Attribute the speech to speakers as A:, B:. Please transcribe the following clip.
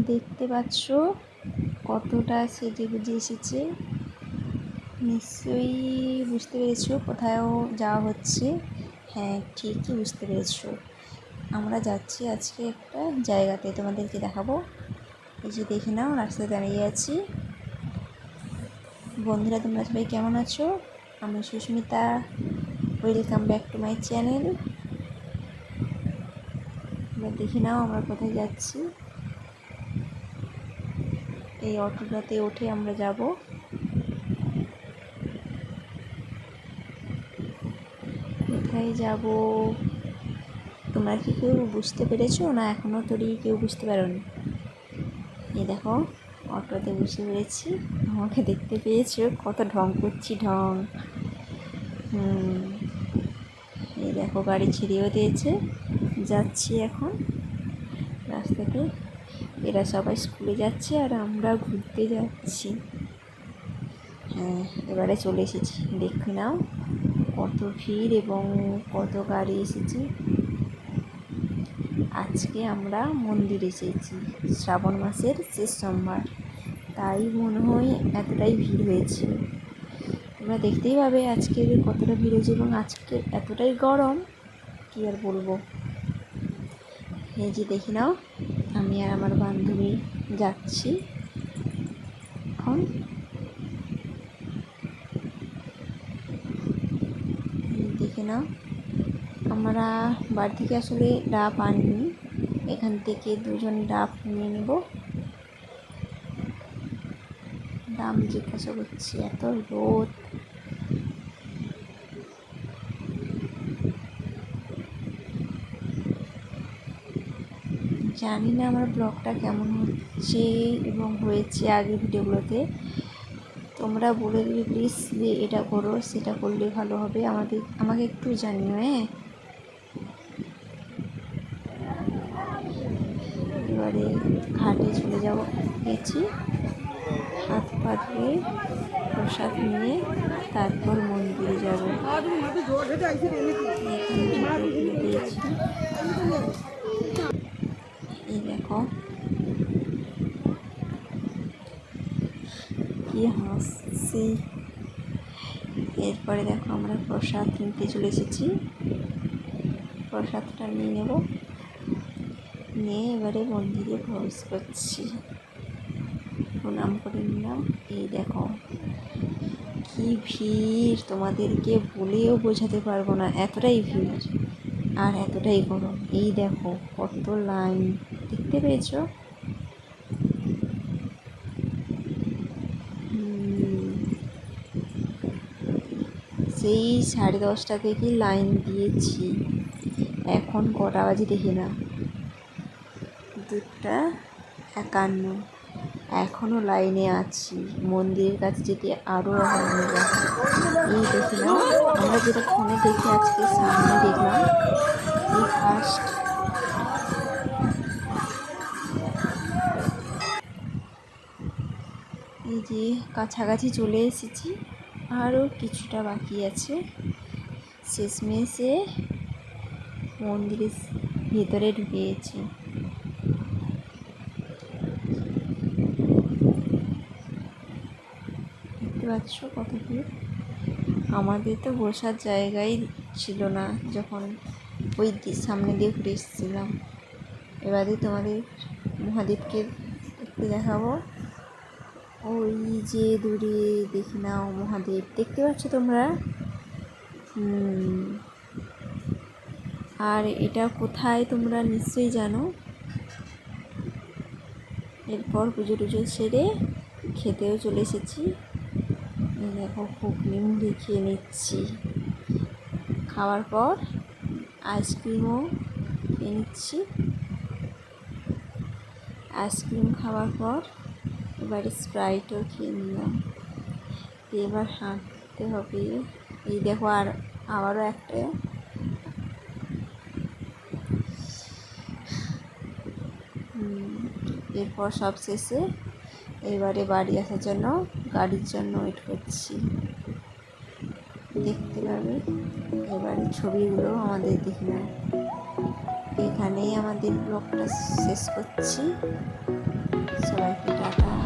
A: দেখতে পাচ্ছ কতটা সেজে গুজে এসেছে। নিশ্চয়ই বুঝতে পেরেছো কোথাও যাওয়া হচ্ছে। হ্যাঁ, ঠিকই বুঝতে পেরেছো। আমরা যাচ্ছি আজকে একটা জায়গাতে, তোমাদেরকে দেখাবো। এই যে দেখে নাও, রাস্তায় দাঁড়িয়ে আছি। বন্ধুরা, তোমরা সবাই কেমন আছো? আমি Susmita, welcome back to my channel. এবার দেখে নাও আমরা কোথায় যাচ্ছি। এই অটোটাতে উঠে আমরা যাব। কোথায় যাব তোমরা কি কেউ বুঝতে পেরেছো না এখনও তৈরি কেউ বুঝতে পারোনি? এই দেখো, অটোতে বসে পড়েছি। আমাকে দেখতে পেয়েছো? কত ঢং করছি, ঢং। এই দেখো, গাড়ি ছেড়েও দিয়েছে। যাচ্ছি এখন রাস্তাতে। এরা সবাই স্কুলে যাচ্ছে আর আমরা ঘুরতে যাচ্ছি। হ্যাঁ, এবারে চলে এসেছি। দেখে নাও কত ভিড় এবং কত গাড়ি এসেছে। আজকে আমরা মন্দিরে এসেছি, শ্রাবণ মাসের শেষ সোমবার, তাই মনে হয় এতটাই ভিড় হয়েছে। তোমরা দেখতেই পাবে আজকের কতটা ভিড় হয়েছে এবং আজকে এতটাই গরম, কী আর বলবো। এই যে দেখি নাও, আমি আর আমার বান্ধবী যাচ্ছি এখন। দেখে নাও, আমরা বাড়ি থেকে আসলে ডাব আনিনি, এখান থেকে দুজন ডাব নিয়ে নেব। দাম জিজ্ঞাসা করছি, এত রোদ। জানি না আমার ব্লগটা কেমন হচ্ছে এবং হয়েছে আগের ভিডিওগুলোতে। তোমরা বলে দিবে প্লিজ যে এটা করো সেটা করলে ভালো হবে, আমাকে একটু জানিও। হ্যাঁ, এবারে ঘাটে চলে যাব। গেছি, হাত পা ধুয়ে প্রসাদ নিয়ে তারপর মন্দিরে যাব। দিয়েছি। এই দেখো কি হাসছি। এরপরে দেখো আমরা প্রসাদ নিতে চলে এসেছি। প্রসাদটা নিয়ে নেব, নিয়ে এবারে মন্দিরে প্রবেশ করছি। প্রণাম করে নিলাম। এই দেখো কি ভিড়, তোমাদেরকে বলেও বোঝাতে পারবো না, এতটাই ভিড় আর এতটাই গরম। এই দেখো কত লাইন, দেখতে পেয়েছো? সেই 10:30 থেকে লাইন দিয়েছি, এখন কটা বাজে দেখি না, 2:51। এখনও লাইনে আছি, মন্দিরের কাছে যেতে আরও লাইনে যাব। এই দেখি না, আমরা যেটা ফোনে দেখে আজকে সামনে দেখলাম, এই ফার্স্ট। এই যে কাছাকাছি চলে এসেছি, আরও কিছুটা বাকি আছে। শেষমেশে মন্দিরের ভেতরে ঢুকে গেছি। দেখতে পাচ্ছ কত ভিড়। আমাদের তো বসার জায়গাই ছিল না যখন ওই সামনে দিয়ে ঘুরে এসেছিলাম। এবারে তোমাদের মহাদেবকে একটু দেখাবো। ওই যে দূরে দেখি নাও মহাদেব, দেখতে পাচ্ছ তোমরা? আর এটা কোথায় তোমরা নিশ্চয়ই জানো। এরপর পুজো টুজো সেরে খেতেও চলে এসেছি। দেখো ঘুগনি মুড়ি খেয়ে নিচ্ছি, খাওয়ার পর আইসক্রিমও খেয়ে নিচ্ছি। আইসক্রিম খাওয়ার পর এবারে স্প্রাইটও খেয়ে নিলাম। এবার হাঁটতে হবে। এই দেখো আবারও একটা। এরপর সব শেষে এবারে বাড়ি আসার জন্য গাড়ির জন্য ওয়েট করছি। দেখতে পাবে এবারে ছবিগুলো আমাদের দেখে নাও। এখানেই আমাদের ব্লগটা শেষ করছি। সবাইকে টাটা।